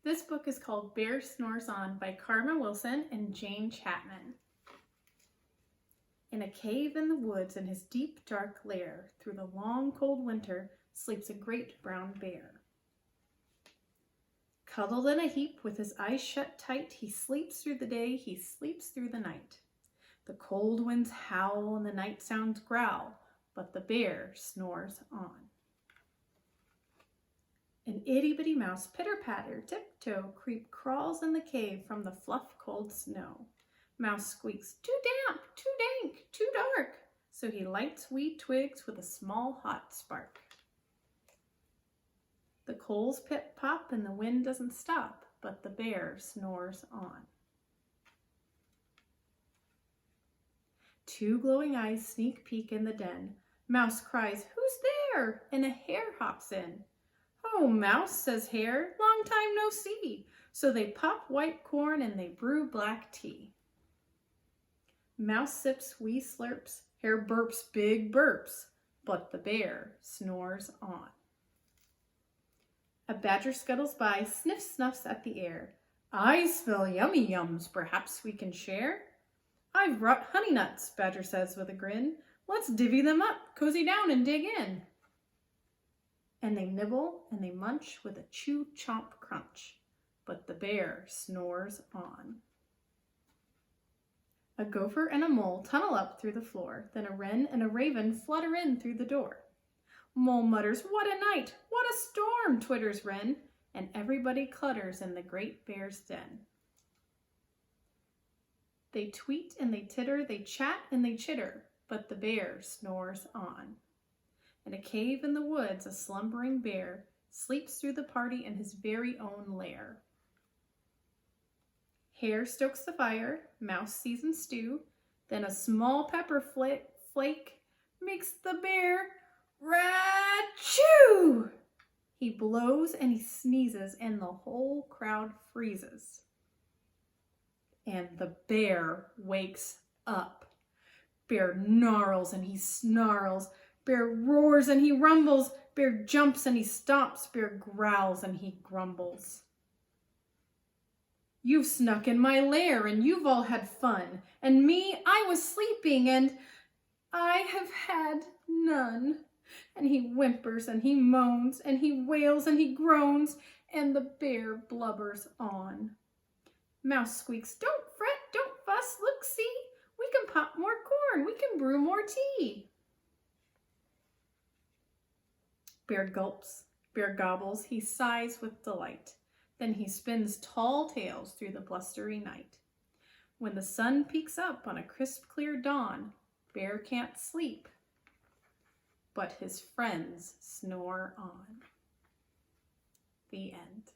This book is called Bear Snores On by Karma Wilson and Jane Chapman. In a cave in the woods in his deep, dark lair, through the long, cold winter, sleeps a great brown bear. Cuddled in a heap with his eyes shut tight, he sleeps through the day, he sleeps through the night. The cold winds howl and the night sounds growl, but the bear snores on. An itty-bitty mouse, pitter-patter, tiptoe, creep crawls in the cave from the fluff-cold snow. Mouse squeaks, too damp, too dank, too dark, so he lights wee twigs with a small hot spark. The coals pip-pop and the wind doesn't stop, but the bear snores on. Two glowing eyes sneak peek in the den. Mouse cries, who's there? And a hare hops in. Oh, Mouse, says Hare, long time no see. So they pop white corn and they brew black tea. Mouse sips wee slurps, Hare burps big burps, but the bear snores on. A badger scuttles by, sniffs snuffs at the air. I smell yummy yums, perhaps we can share? I've brought honey nuts, Badger says with a grin. Let's divvy them up, cozy down and dig in. And they nibble and they munch with a chew-chomp crunch, but the bear snores on. A gopher and a mole tunnel up through the floor, then a wren and a raven flutter in through the door. Mole mutters, what a night, what a storm, twitters wren, and everybody clutters in the great bear's den. They tweet and they titter, they chat and they chitter, but the bear snores on. In a cave in the woods, a slumbering bear sleeps through the party in his very own lair. Hare stokes the fire, Mouse seasons stew, then a small pepper flake makes the bear Rat-choo! He blows and he sneezes and the whole crowd freezes. And the bear wakes up. Bear gnarls and he snarls. Bear roars and he rumbles. Bear jumps and he stomps. Bear growls and he grumbles. You've snuck in my lair and you've all had fun. And me, I was sleeping and I have had none. And he whimpers and he moans and he wails and he groans and the bear blubbers on. Mouse squeaks, don't fret, don't fuss, look, see, we can pop more corn, we can brew more tea. Bear gulps, bear gobbles, he sighs with delight. Then he spins tall tales through the blustery night. When the sun peeks up on a crisp, clear dawn, Bear can't sleep, but his friends snore on. The end.